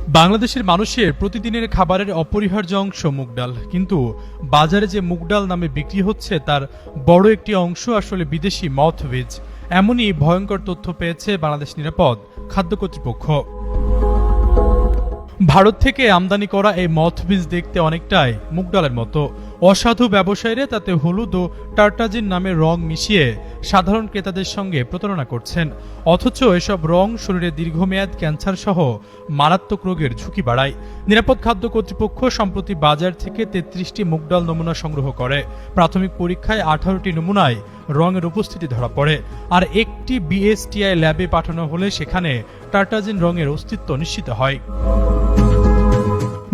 বাংলাদেশের মানুষের প্রতিদিনের খাবারের অপরিহার্য অংশ মুগ ডাল, কিন্তু বাজারে যে মুগ ডাল নামে বিক্রি হচ্ছে তার বড় একটি অংশ আসলে বিদেশি মথ-বীজ। এমনই ভয়ঙ্কর তথ্য পেয়েছে বাংলাদেশ নিরাপদ খাদ্য কর্তৃপক্ষ। ভারত থেকে আমদানি করা এই মথ-বীজ দেখতে অনেকটাই মুগ ডালের মতো। অসাধু ব্যবসায়ীরা তাতে হলুদ ও টার্টাজিন নামের রং মিশিয়ে সাধারণ ক্রেতাদের সঙ্গে প্রতারণা করছেন, অথচ এসব রং শরীরে দীর্ঘমেয়াদ ক্যান্সার সহ মারাত্মক রোগের ঝুঁকি বাড়ায়। নিরাপদ খাদ্য কর্তৃপক্ষ সম্প্রতি বাজার থেকে ৩৩টি মুগ ডাল নমুনা সংগ্রহ করে। প্রাথমিক পরীক্ষায় 18টি নমুনায় রঙের উপস্থিতি ধরা পড়ে, আর একটি বিএসটিআই ল্যাবে পাঠানো হলে সেখানে টার্টাজিন রঙের অস্তিত্ব নিশ্চিত হয়।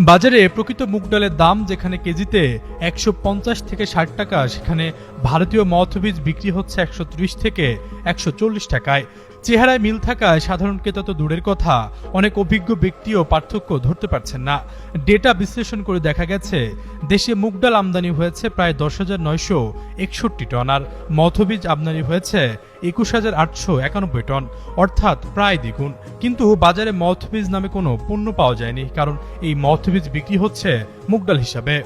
বাজারে প্রকৃত মুগ ডালের দাম যেখানে কেজিতে ১৫০ থেকে ৬০ টাকা, সেখানে ভারতীয় মথ-বীজ বিক্রি হচ্ছে ১৩০ থেকে ১৪০ টাকায়। চেহারায় মিল থাকায় সাধারণ ক্রেতা তো দূরের কথা, অনেক অভিজ্ঞ ব্যক্তিও পার্থক্য ধরতে পারছেন না। ডেটা বিশ্লেষণ করে দেখা গেছে দেশে মুগ ডাল আমদানি হয়েছে প্রায় ১০,৯৬১ টন, আর মথ-বীজ আমদানি হয়েছে ২১,৮৯১ টন, অর্থাৎ প্রায় দ্বিগুণ। কিন্তু বাজারে মথ-বীজ নামে কোনো পণ্য পাওয়া যায়নি, কারণ এই মথ-বীজ বিক্রি হচ্ছে মুগ ডাল হিসাবে।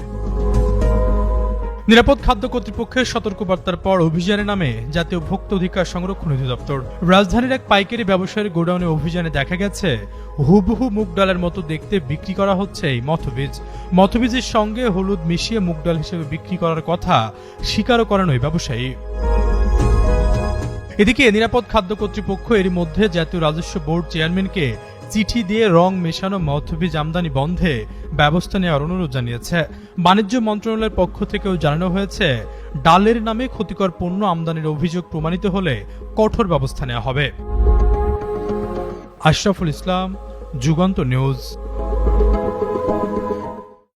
নিরাপদ খাদ্য কর্তৃপক্ষের সতর্কবার্তার পর অভিযানের নামে জাতীয় ভোক্তা অধিকার সংরক্ষণ অধিদপ্তর রাজধানীর এক পাইকারি ব্যবসায়ীর গোডাউনে অভিযানে দেখা গেছে হুবহু মুগ ডালের মতো দেখতে বিক্রি করা হচ্ছে এই মথ-বীজ। মথ-বীজের সঙ্গে হলুদ মিশিয়ে মুগ ডাল হিসেবে বিক্রি করার কথা স্বীকারও করেন ওই ব্যবসায়ী। এদিকে নিরাপদ খাদ্য কর্তৃপক্ষ এরই মধ্যে জাতীয় রাজস্ব বোর্ড চেয়ারম্যানকে চিঠি দিয়ে রং মেশানো মথ-বীজ আমদানি বন্ধে ব্যবস্থা নেওয়ার অনুরোধ জানিয়েছে। বাণিজ্য মন্ত্রণালয়ের পক্ষ থেকেও জানানো হয়েছে, ডালের নামে ক্ষতিকর পণ্য আমদানির অভিযোগ প্রমাণিত হলে কঠোর ব্যবস্থা নেওয়া হবে। আশরাফুল ইসলাম, যুগান্তর নিউজ।